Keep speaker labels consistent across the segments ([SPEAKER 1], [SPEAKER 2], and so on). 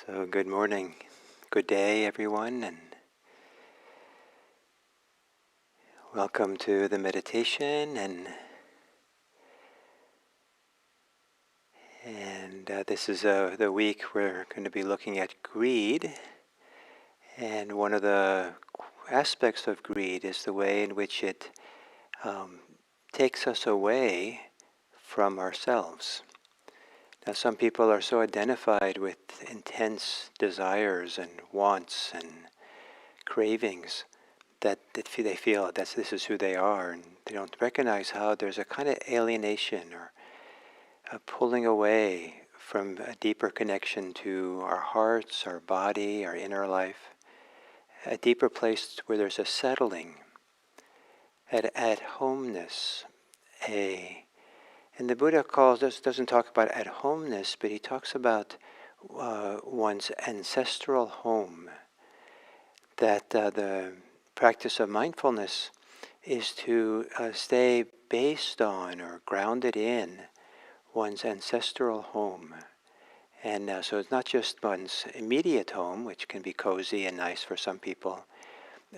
[SPEAKER 1] So good morning, good day everyone, and welcome to the meditation. And this is the week we're going to be looking at greed. And one of the aspects of greed is the way in which it takes us away from ourselves. Now, some people are so identified with intense desires and wants and cravings that they feel this is who they are, and they don't recognize how there's a kind of alienation or a pulling away from a deeper connection to our hearts, our body, our inner life, a deeper place where there's a settling, at homeness, and the Buddha doesn't talk about at homeness, but he talks about one's ancestral home. That the practice of mindfulness is to stay based on or grounded in one's ancestral home. And so it's not just one's immediate home, which can be cozy and nice for some people,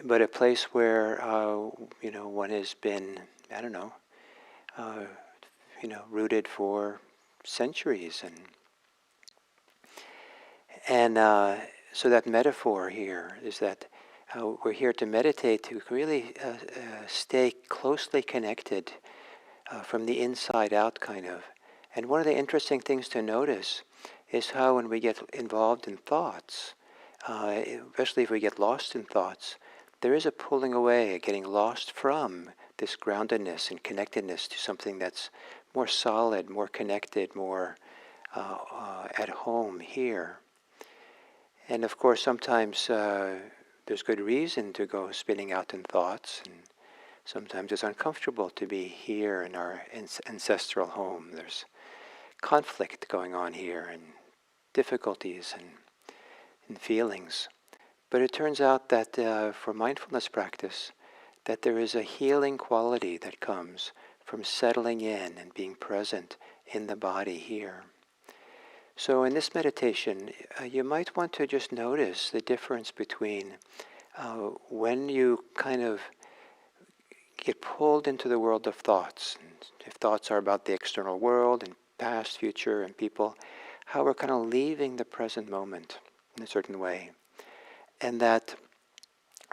[SPEAKER 1] but a place where one has been, uh, rooted for centuries. And so that metaphor here is that we're here to meditate, to really stay closely connected from the inside out, kind of. And one of the interesting things to notice is how when we get involved in thoughts, especially if we get lost in thoughts, there is a pulling away, a getting lost from this groundedness and connectedness to something that's more solid, more connected, more at home here. And of course, sometimes there's good reason to go spinning out in thoughts, and sometimes it's uncomfortable to be here in our ancestral home. There's conflict going on here, and difficulties and feelings. But it turns out that for mindfulness practice, that there is a healing quality that comes from settling in and being present in the body here. So in this meditation, you might want to just notice the difference between when you kind of get pulled into the world of thoughts. And if thoughts are about the external world and past, future, and people, how we're kind of leaving the present moment in a certain way. And that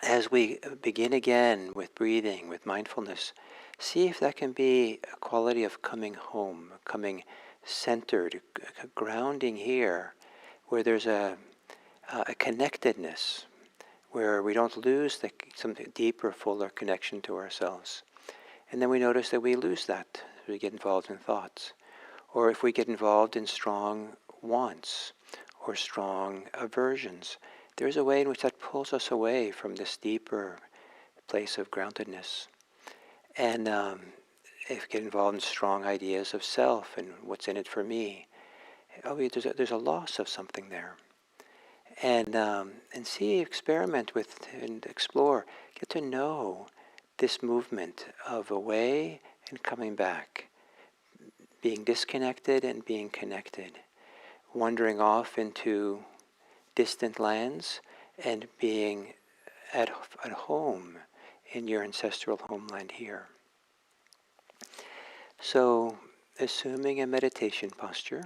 [SPEAKER 1] as we begin again with breathing, with mindfulness, see if that can be a quality of coming home, coming centered, grounding here, where there's a connectedness, where we don't lose some deeper, fuller connection to ourselves. And then we notice that we lose that as we get involved in thoughts. Or if we get involved in strong wants or strong aversions, there's a way in which that pulls us away from this deeper place of groundedness. And if we get involved in strong ideas of self and what's in it for me, there's a loss of something there. And experiment with and explore, get to know this movement of away and coming back, being disconnected and being connected, wandering off into distant lands and being at home in your ancestral homeland here. So, assuming a meditation posture,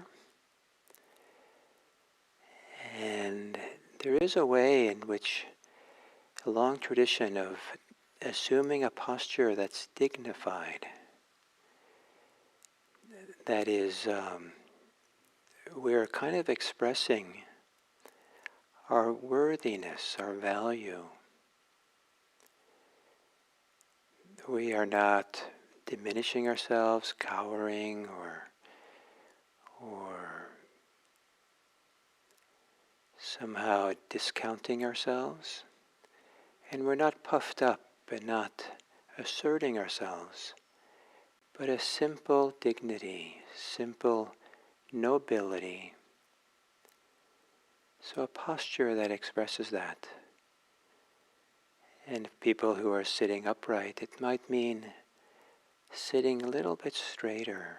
[SPEAKER 1] and there is a way in which a long tradition of assuming a posture that's dignified, that is, we're kind of expressing our worthiness, our value. We are not diminishing ourselves, cowering, or somehow discounting ourselves. And we're not puffed up and not asserting ourselves, but a simple dignity, simple nobility. So a posture that expresses that. And people who are sitting upright, it might mean sitting a little bit straighter,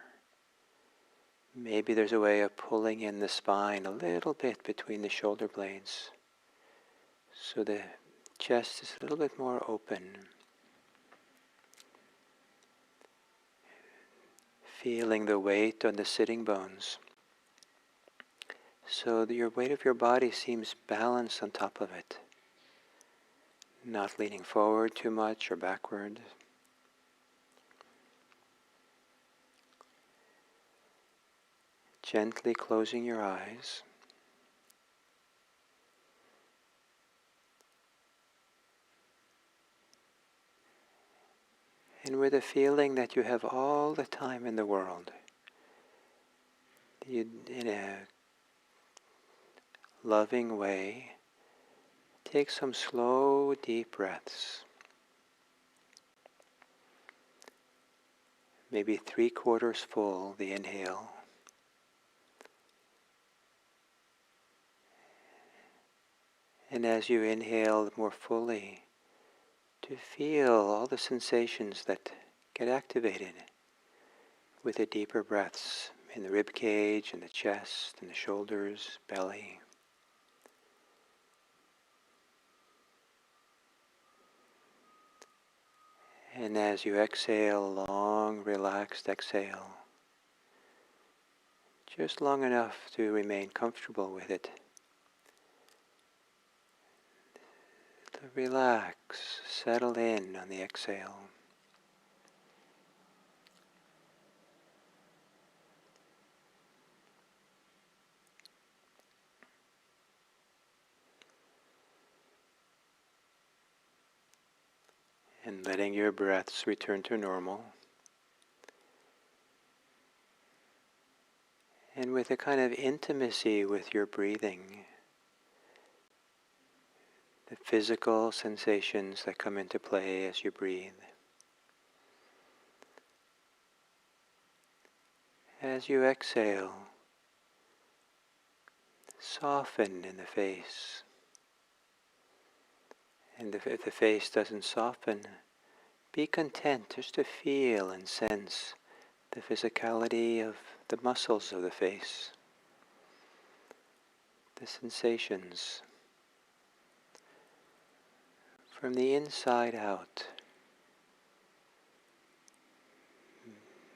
[SPEAKER 1] Maybe there's a way of pulling in the spine a little bit between the shoulder blades so the chest is a little bit more open. Feeling the weight on the sitting bones so that your weight of your body seems balanced on top of it. Not leaning forward too much or backward. Gently closing your eyes. And with a feeling that you have all the time in the world, you, in a loving way, take some slow, deep breaths. Maybe 3/4 full, the inhale. And as you inhale more fully, to feel all the sensations that get activated with the deeper breaths in the rib cage, in the chest, in the shoulders, belly. And as you exhale, a long, relaxed exhale, just long enough to remain comfortable with it. To relax, settle in on the exhale. And letting your breaths return to normal. And with a kind of intimacy with your breathing, the physical sensations that come into play as you breathe. As you exhale, soften in the face. And if the face doesn't soften, be content just to feel and sense the physicality of the muscles of the face, the sensations from the inside out,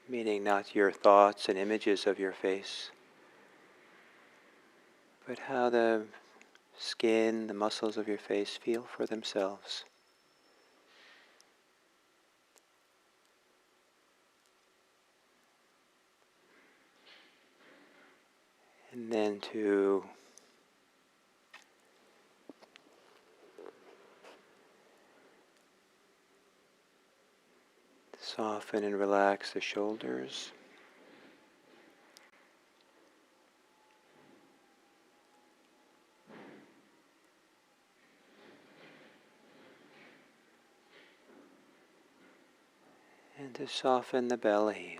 [SPEAKER 1] meaning not your thoughts and images of your face, but how the skin, the muscles of your face feel for themselves. And then to soften and relax the shoulders. And to soften the belly.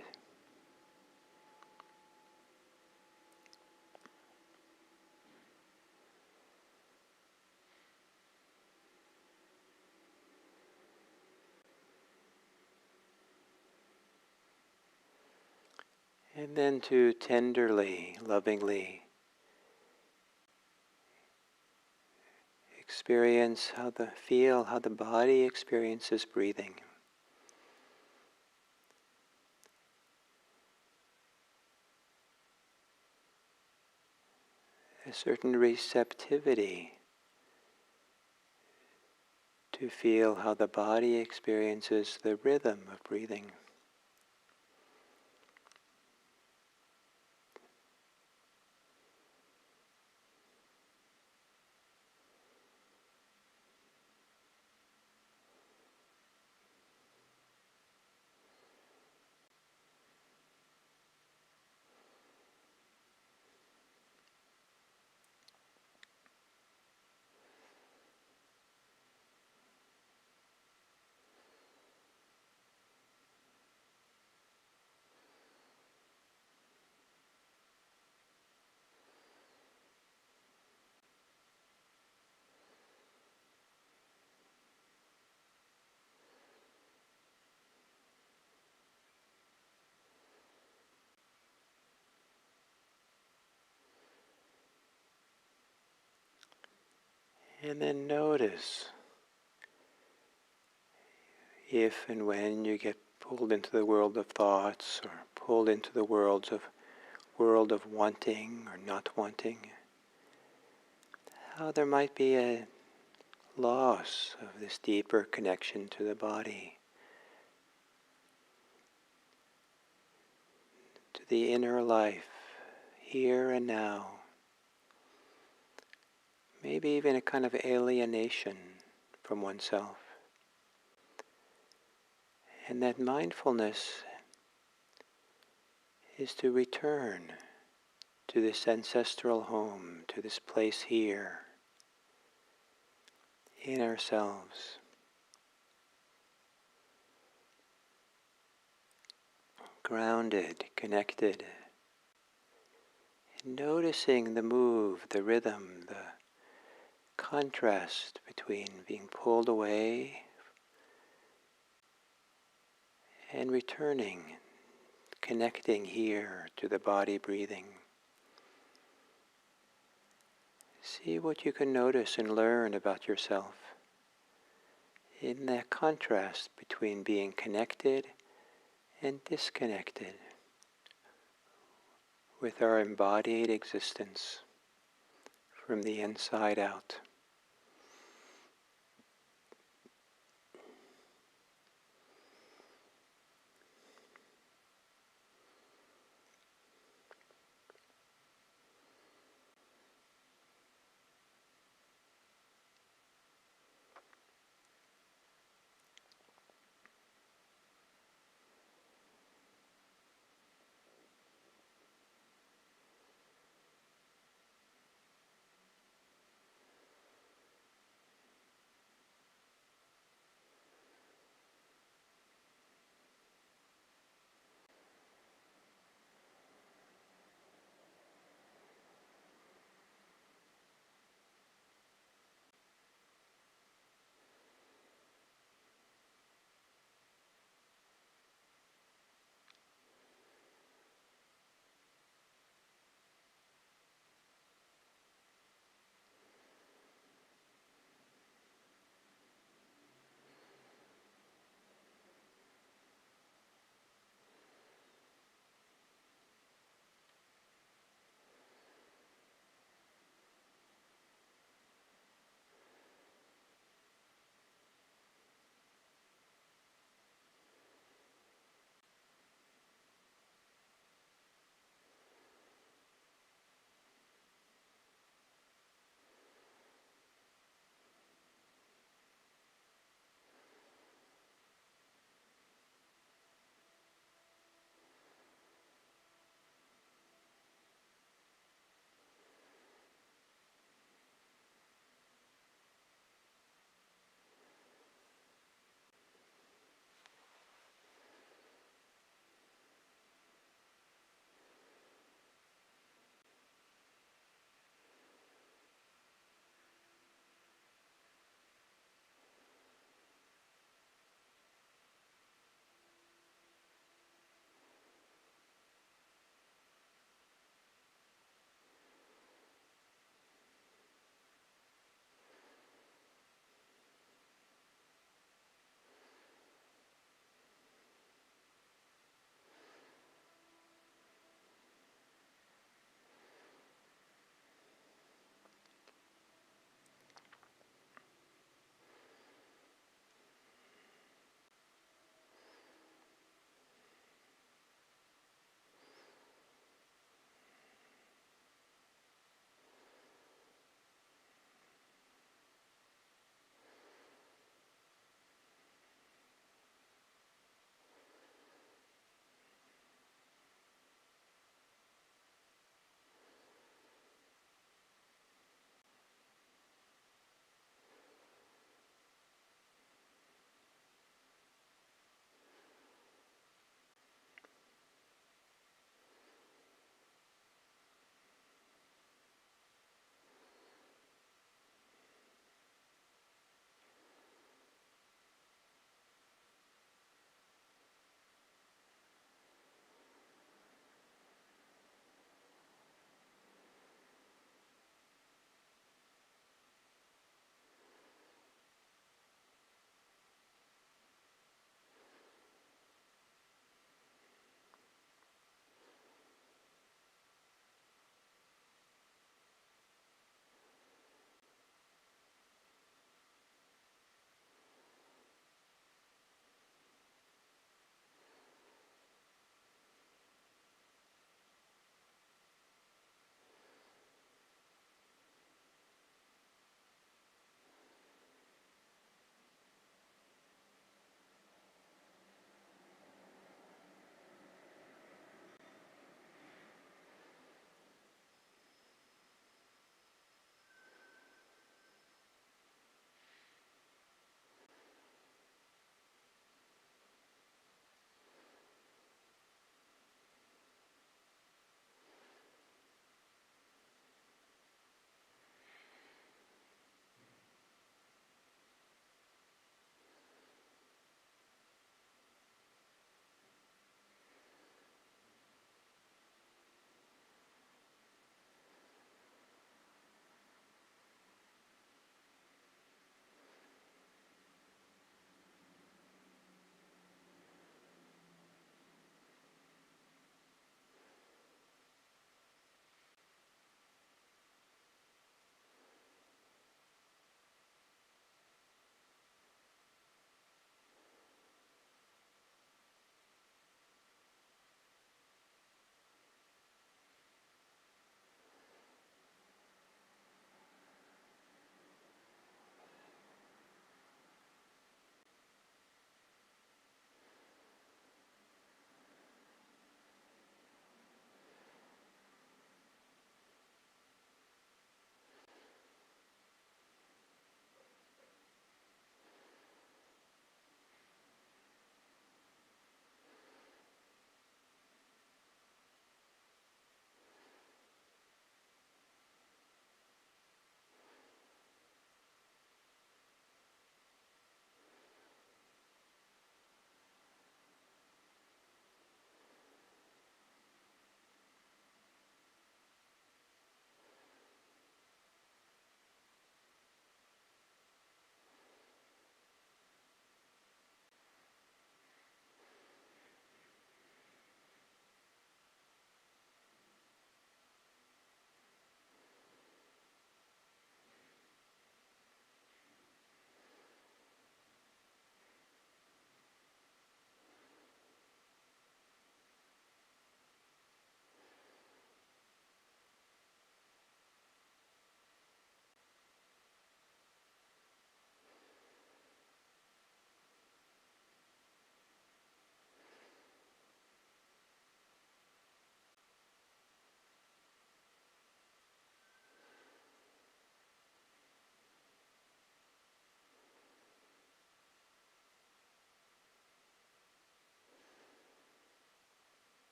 [SPEAKER 1] And then to tenderly, lovingly feel how the body experiences breathing. A certain receptivity to feel how the body experiences the rhythm of breathing. And then notice if and when you get pulled into the world of thoughts or pulled into the world of wanting or not wanting, how there might be a loss of this deeper connection to the body, to the inner life, here and now. Maybe even a kind of alienation from oneself. And that mindfulness is to return to this ancestral home, to this place here, in ourselves. Grounded, connected, and noticing the move, the rhythm, the contrast between being pulled away and returning, connecting here to the body breathing. See what you can notice and learn about yourself in that contrast between being connected and disconnected with our embodied existence from the inside out.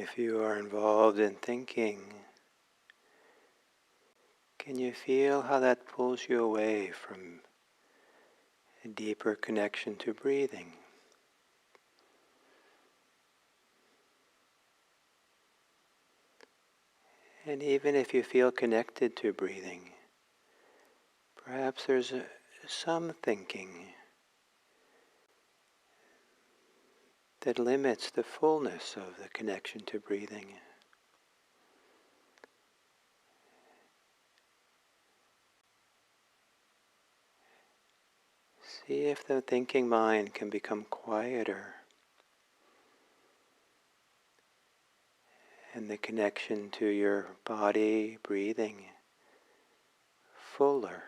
[SPEAKER 1] If you are involved in thinking, can you feel how that pulls you away from a deeper connection to breathing? And even if you feel connected to breathing, perhaps there's some thinking that limits the fullness of the connection to breathing. See if the thinking mind can become quieter and the connection to your body, breathing, fuller.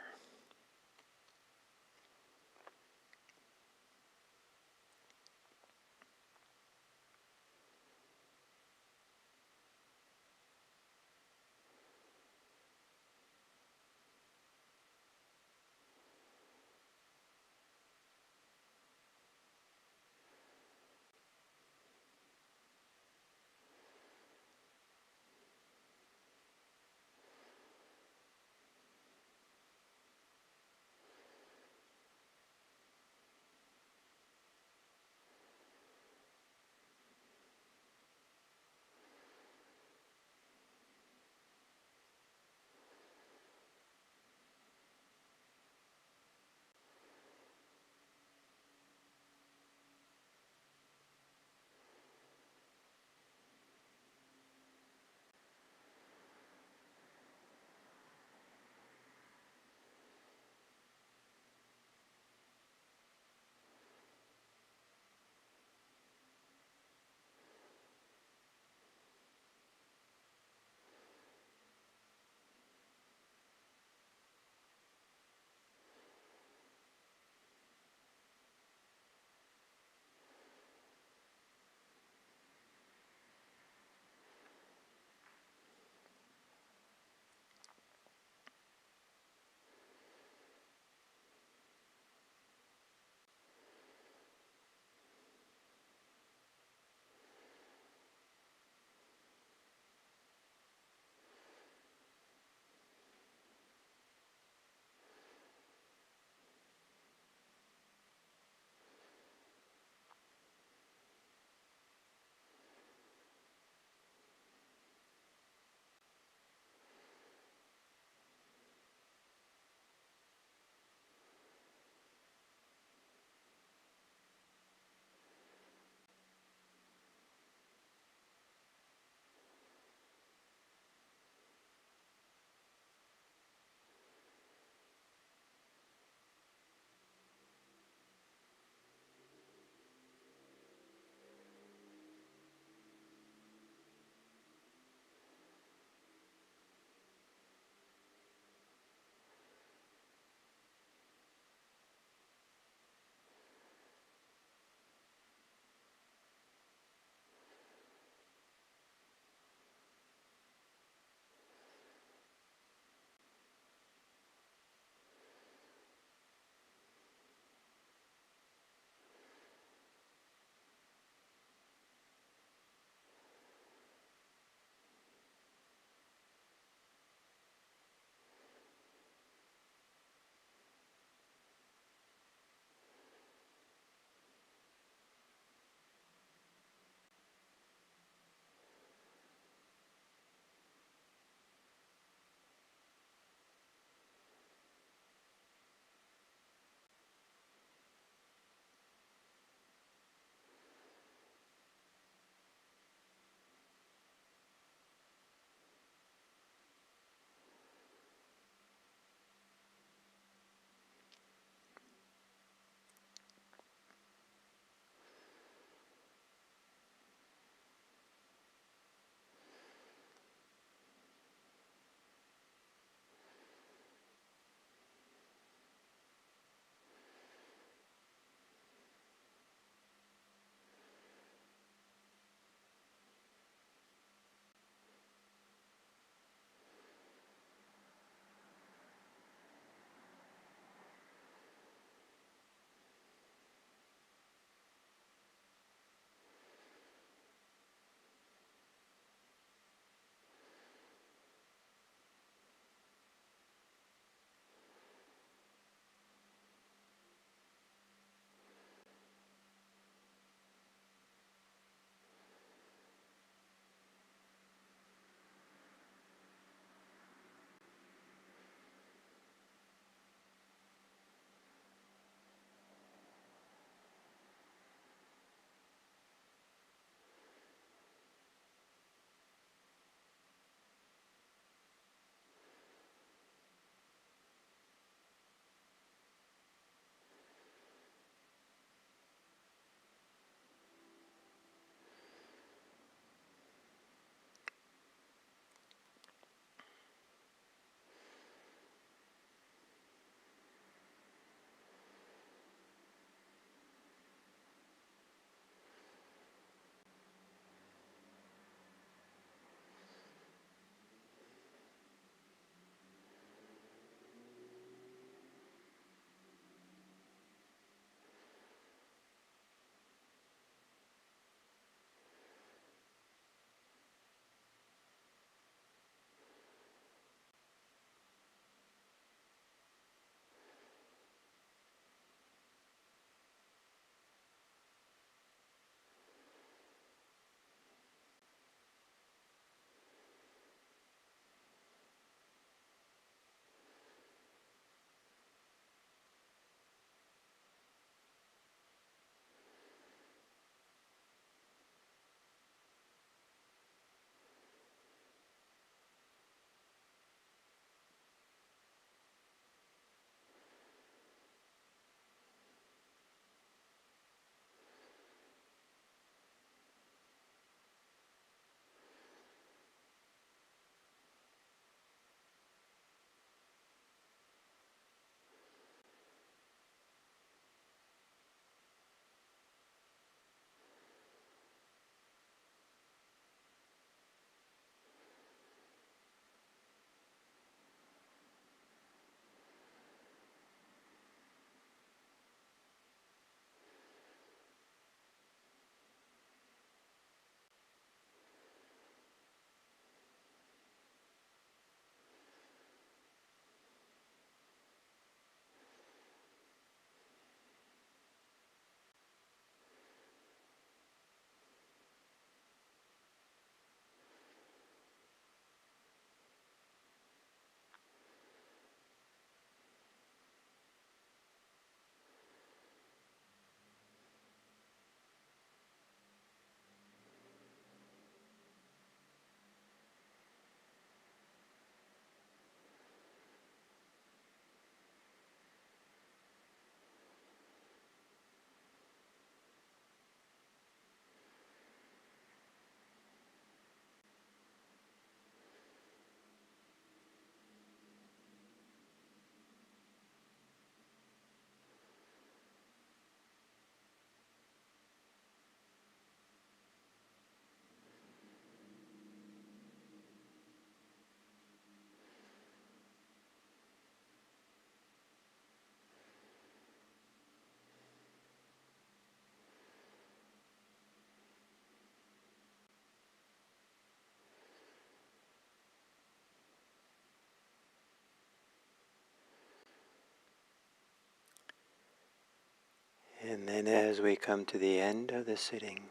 [SPEAKER 1] And then as we come to the end of the sitting,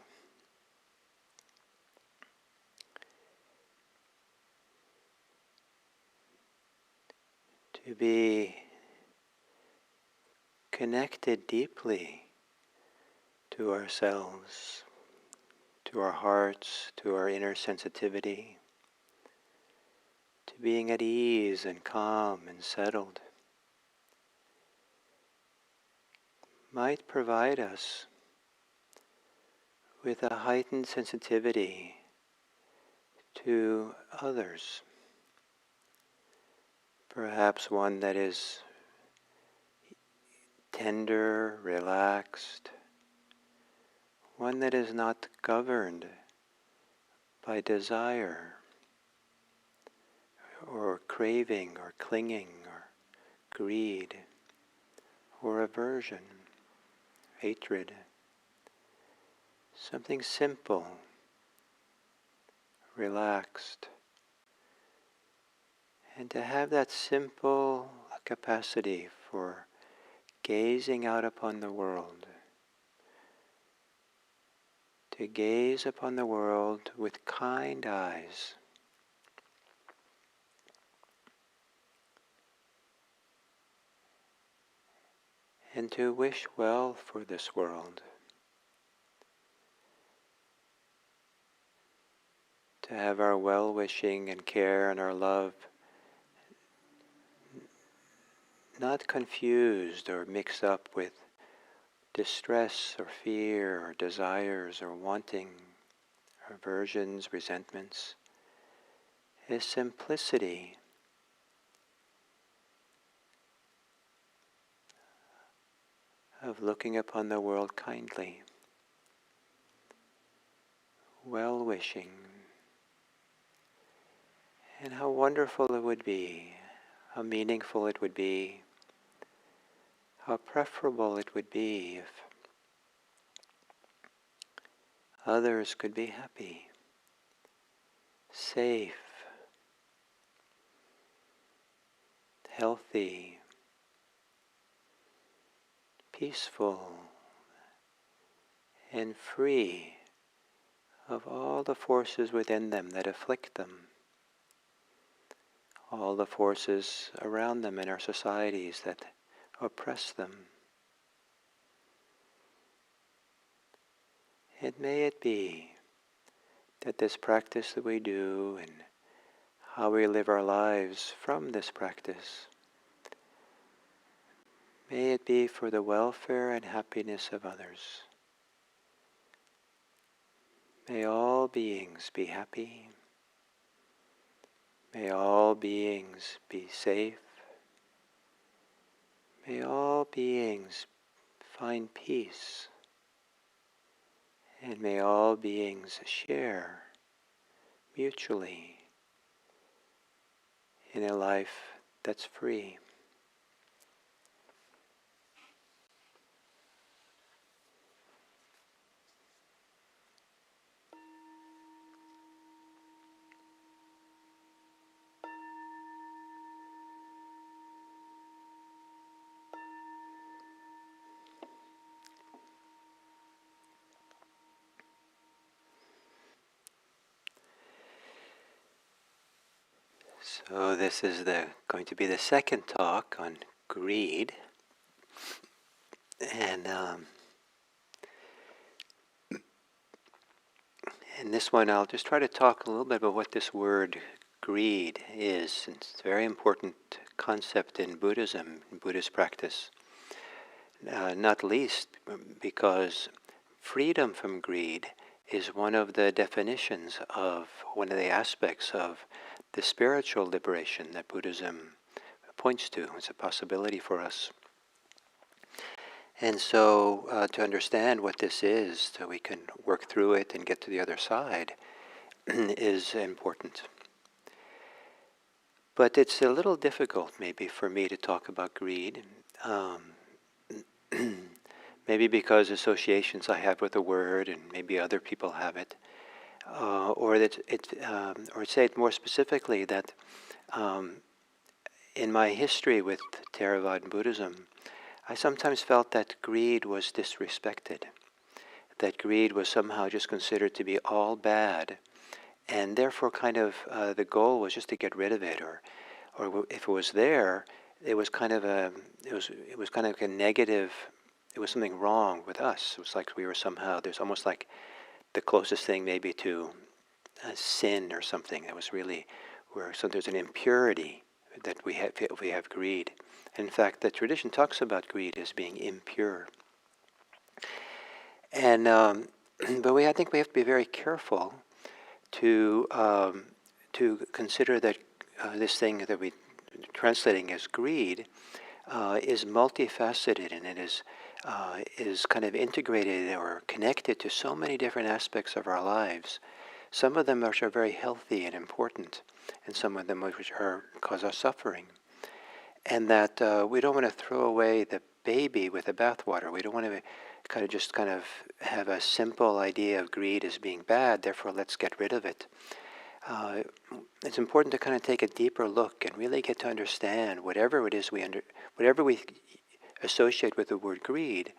[SPEAKER 1] to be connected deeply to ourselves, to our hearts, to our inner sensitivity, to being at ease and calm and settled, might provide us with a heightened sensitivity to others, perhaps one that is tender, relaxed, one that is not governed by desire or craving or clinging or greed or aversion, hatred. Something simple, relaxed, and to have that simple capacity for gazing out upon the world, to gaze upon the world with kind eyes, and to wish well for this world, to have our well-wishing and care and our love not confused or mixed up with distress or fear or desires or wanting, aversions, resentments, is simplicity of looking upon the world kindly, well-wishing, and how wonderful it would be, how meaningful it would be, how preferable it would be if others could be happy, safe, healthy, peaceful, and free of all the forces within them that afflict them, all the forces around them in our societies that oppress them. And may it be that this practice that we do and how we live our lives from this practice, may it be for the welfare and happiness of others. May all beings be happy. May all beings be safe. May all beings find peace. And may all beings share mutually in a life that's free. So this is going to be the second talk on greed, and in this one I'll just try to talk a little bit about what this word greed is. It's a very important concept in Buddhism, in Buddhist practice, not least because freedom from greed is one of the definitions of one of the aspects of the spiritual liberation that Buddhism points to. It's a possibility for us. And so to understand what this is, so we can work through it and get to the other side, is important. But it's a little difficult maybe for me to talk about greed. Maybe because associations I have with the word, and maybe other people have it, or say it more specifically that in my history with Theravada Buddhism, I sometimes felt that greed was disrespected, that greed was somehow just considered to be all bad, and therefore kind of the goal was just to get rid of it, or if it was there, it was kind of it was kind of a negative. It was something wrong with us. It was like we were somehow, there's almost like the closest thing maybe to a sin or something that was really where, so there's an impurity that we have if we have greed. In fact, the tradition talks about greed as being impure. And but I think we have to be very careful to consider that this thing that we translating as greed is multifaceted, and it is kind of integrated or connected to so many different aspects of our lives. Some of them which are very healthy and important, and some of them which cause us suffering. And that we don't want to throw away the baby with the bathwater. We don't want to kind of have a simple idea of greed as being bad, therefore let's get rid of it. It's important to kind of take a deeper look and really get to understand whatever it is whatever we associate with the word greed.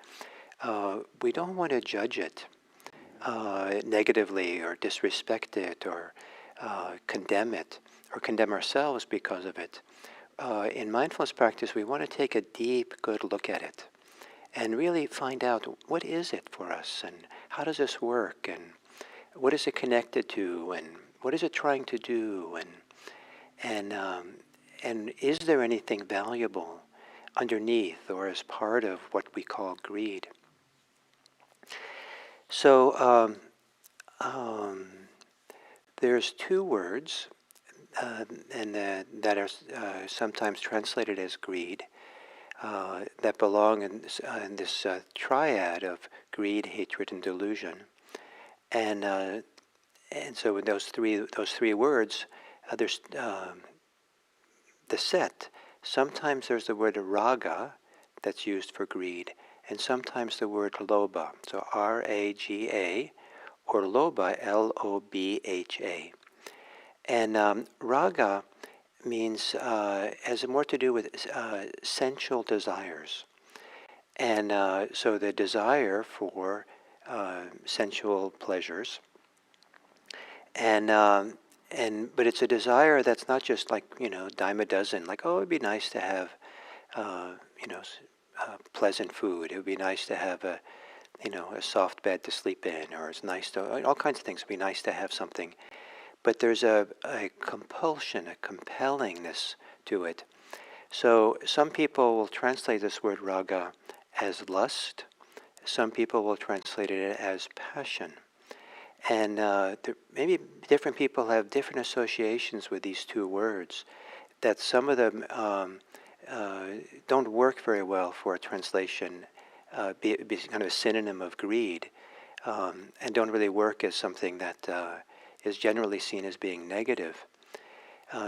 [SPEAKER 1] We don't want to judge it negatively or disrespect it or condemn it or condemn ourselves because of it. In mindfulness practice, we want to take a deep, good look at it and really find out what is it for us and how does this work and what is it connected to and what is it trying to do and is there anything valuable underneath or as part of what we call greed? So there's two words and that are sometimes translated as greed that belong in this triad of greed, hatred, and delusion. And so in those three words, there's the set. Sometimes there's the word raga that's used for greed, and sometimes the word lobha. So R-A-G-A, or lobha, L-O-B-H-A. And raga means has more to do with sensual desires, and so the desire for sensual pleasures, but it's a desire that's not just like dime a dozen. Like, oh, it'd be nice to have pleasant food. It would be nice to have a soft bed to sleep in, or it's nice to all kinds of things. It'd be nice to have something. But there's a compulsion, a compellingness to it. So some people will translate this word raga as lust. Some people will translate it as passion. And maybe different people have different associations with these two words, that some of them don't work very well for a translation, be kind of a synonym of greed, and don't really work as something that is generally seen as being negative.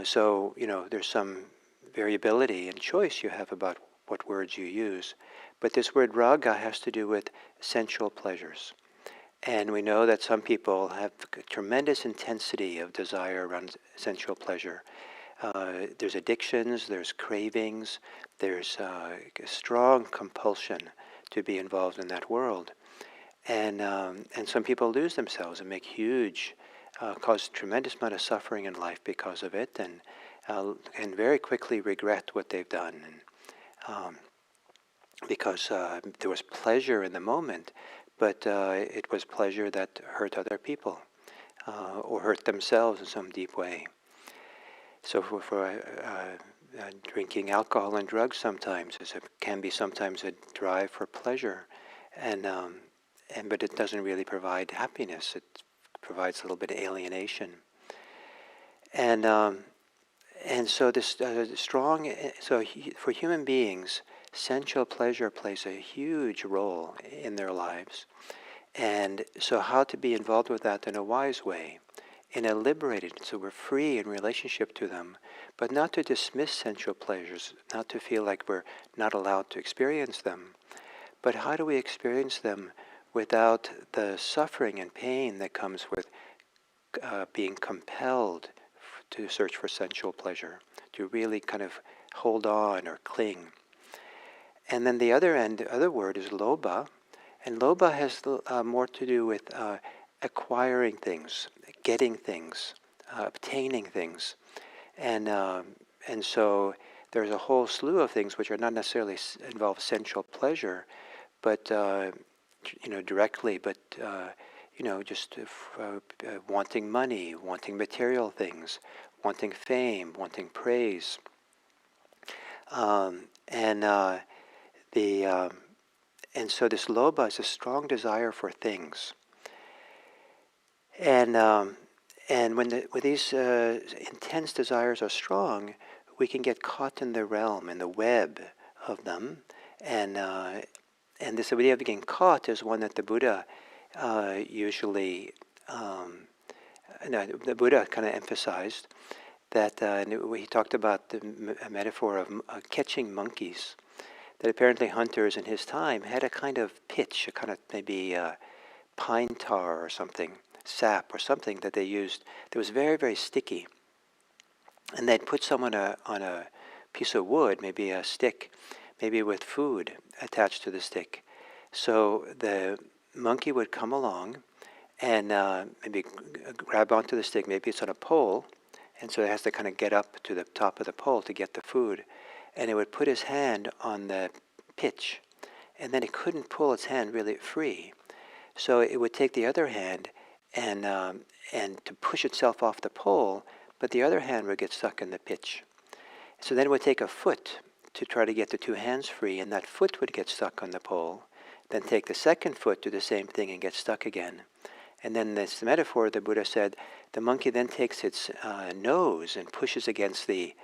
[SPEAKER 1] So there's some variability and choice you have about what words you use. But this word raga has to do with sensual pleasures. And we know that some people have tremendous intensity of desire around sensual pleasure. There's addictions, there's cravings, there's strong compulsion to be involved in that world. And some people lose themselves and make huge, cause tremendous amount of suffering in life because of it, and very quickly regret what they've done. And, because there was pleasure in the moment, but it was pleasure that hurt other people or hurt themselves in some deep way. So for drinking alcohol and drugs sometimes can be sometimes a drive for pleasure, but it doesn't really provide happiness. It provides a little bit of alienation. And so this strong. So for human beings, sensual pleasure plays a huge role in their lives. And so how to be involved with that in a wise way, in a liberated, so we're free in relationship to them, but not to dismiss sensual pleasures, not to feel like we're not allowed to experience them, but how do we experience them without the suffering and pain that comes with being compelled to search for sensual pleasure, to really kind of hold on or cling. And then the other word is lobha, and lobha has more to do with acquiring things, getting things, obtaining things, and so there's a whole slew of things which are not necessarily involve sensual pleasure, but directly, but just wanting money, wanting material things, wanting fame, wanting praise, and the and so this lobha is a strong desire for things, and when these intense desires are strong, we can get caught in the realm, in the web of them, and this idea of getting caught is one that the Buddha usually, the Buddha kind of emphasized that he talked about the metaphor of catching monkeys. That apparently hunters in his time had a kind of pitch, a kind of maybe pine tar or something, sap or something that they used that was very, very sticky. And they'd put some on a piece of wood, maybe a stick, maybe with food attached to the stick. So the monkey would come along and maybe grab onto the stick. Maybe it's on a pole, and so it has to kind of get up to the top of the pole to get the food. And it would put his hand on the pitch, and then it couldn't pull its hand really free. So it would take the other hand and to push itself off the pole, but the other hand would get stuck in the pitch. So then it would take a foot to try to get the two hands free, and that foot would get stuck on the pole. Then take the second foot, do the same thing, and get stuck again. And then this metaphor, the Buddha said, the monkey then takes its nose and pushes against the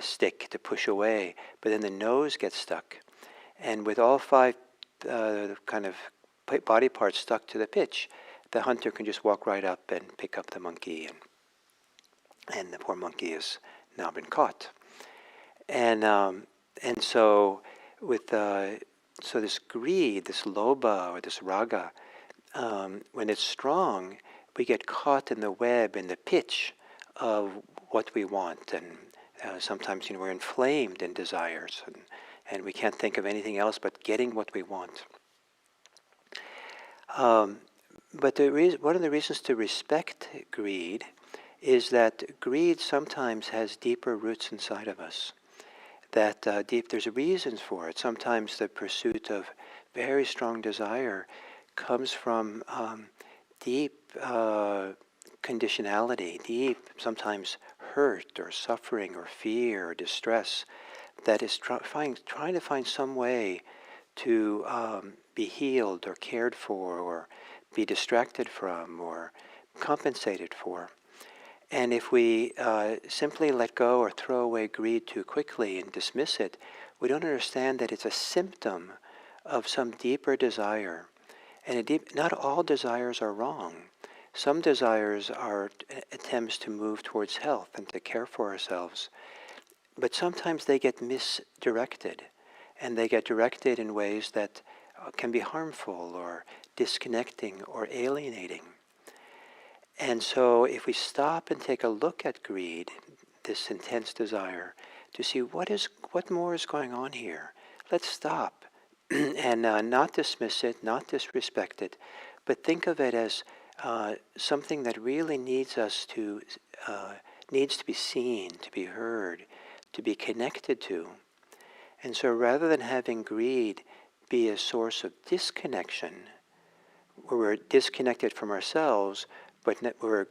[SPEAKER 1] stick to push away, but then the nose gets stuck. And with all five kind of body parts stuck to the pitch, the hunter can just walk right up and pick up the monkey, and the poor monkey has now been caught. And so with so this greed, this lobha or this raga, when it's strong, we get caught in the web, in the pitch of what we want, and sometimes we're inflamed in desires, and we can't think of anything else but getting what we want. But one of the reasons to respect greed is that greed sometimes has deeper roots inside of us. That there's reasons for it. Sometimes the pursuit of very strong desire comes from deep conditionality, deep sometimes hurt or suffering or fear or distress that is trying to find some way to be healed or cared for or be distracted from or compensated for. And if we simply let go or throw away greed too quickly and dismiss it, we don't understand that it's a symptom of some deeper desire. And not all desires are wrong. Some desires are attempts to move towards health and to care for ourselves. But sometimes they get misdirected, and they get directed in ways that can be harmful or disconnecting or alienating. And so if we stop and take a look at greed, this intense desire, to see what more is going on here, let's stop and not dismiss it, not disrespect it, but think of it as something that really needs to be seen, to be heard, to be connected to. And so rather than having greed be a source of disconnection, where we're disconnected from ourselves, but we're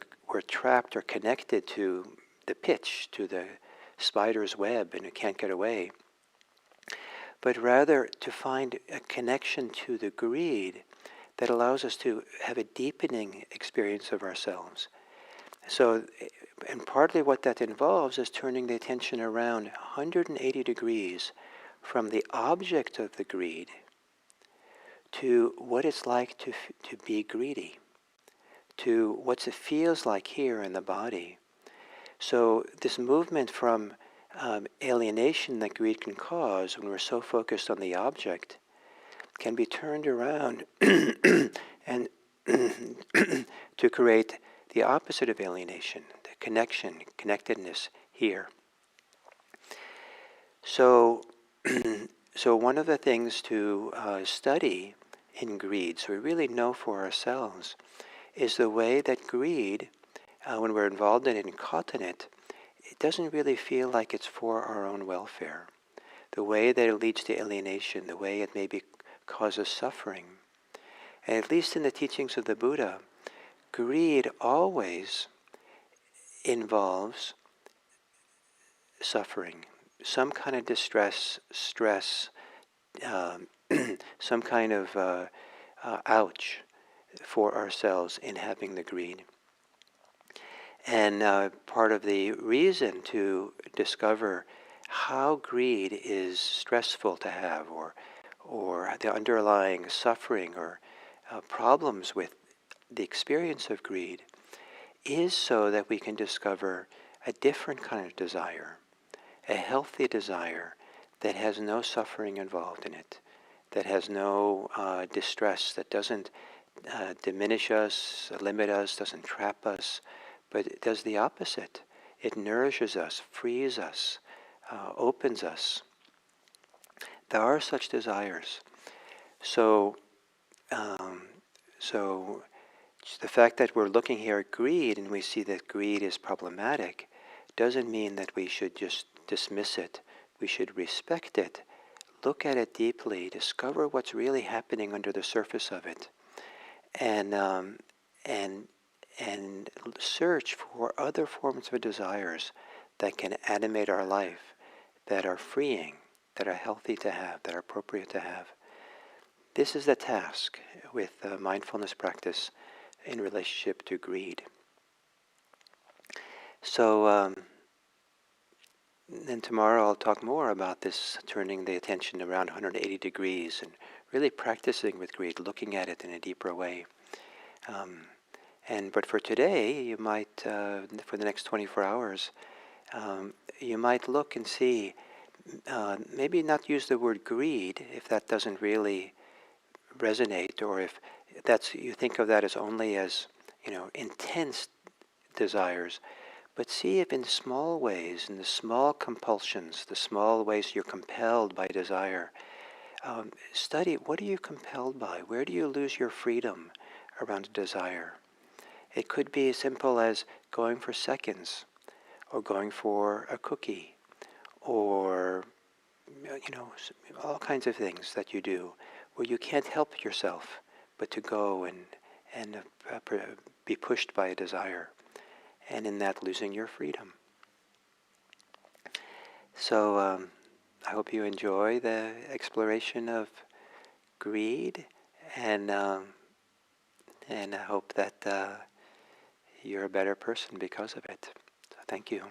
[SPEAKER 1] trapped or connected to the pitch, to the spider's web, and we can't get away. But rather to find a connection to the greed that allows us to have a deepening experience of ourselves. So, and partly what that involves is turning the attention around 180 degrees from the object of the greed to what it's like to be greedy, to what it feels like here in the body. So this movement from alienation that greed can cause when we're so focused on the object can be turned around and to create the opposite of alienation, the connection, connectedness here. So So one of the things to study in greed, so we really know for ourselves, is the way that greed, when we're involved in it and caught in it, it doesn't really feel like it's for our own welfare. The way that it leads to alienation, the way it maybe causes suffering. And at least in the teachings of the Buddha, greed always involves suffering, some kind of distress, stress, um, some kind of ouch for ourselves in having the greed. And part of the reason to discover how greed is stressful to have, or the underlying suffering or problems with the experience of greed, is so that we can discover a different kind of desire, a healthy desire that has no suffering involved in it, that has no distress, that doesn't diminish us, limit us, doesn't trap us, but it does the opposite. It nourishes us, frees us, opens us. There are such desires. So, um, so the fact that we're looking here at greed and we see that greed is problematic doesn't mean that we should just dismiss it. We should respect it, look at it deeply, discover what's really happening under the surface of it, and and and search for other forms of desires that can animate our life, that are freeing, that are healthy to have, that are appropriate to have. This is the task with mindfulness practice in relationship to greed. So then tomorrow I'll talk more about this, turning the attention around 180 degrees and really practicing with greed, looking at it in a deeper way. But for today, you might, for the next 24 hours, you might look and see, maybe not use the word greed if that doesn't really resonate, or if that's, you think of that as only as, intense desires, but see if in small ways, in the small compulsions, the small ways you're compelled by desire, study, what are you compelled by? Where do you lose your freedom around a desire? It could be as simple as going for seconds, or going for a cookie, or all kinds of things that you do where you can't help yourself but to go and be pushed by a desire, and in that losing your freedom. So I hope you enjoy the exploration of greed, and I hope that you're a better person because of it. So thank you.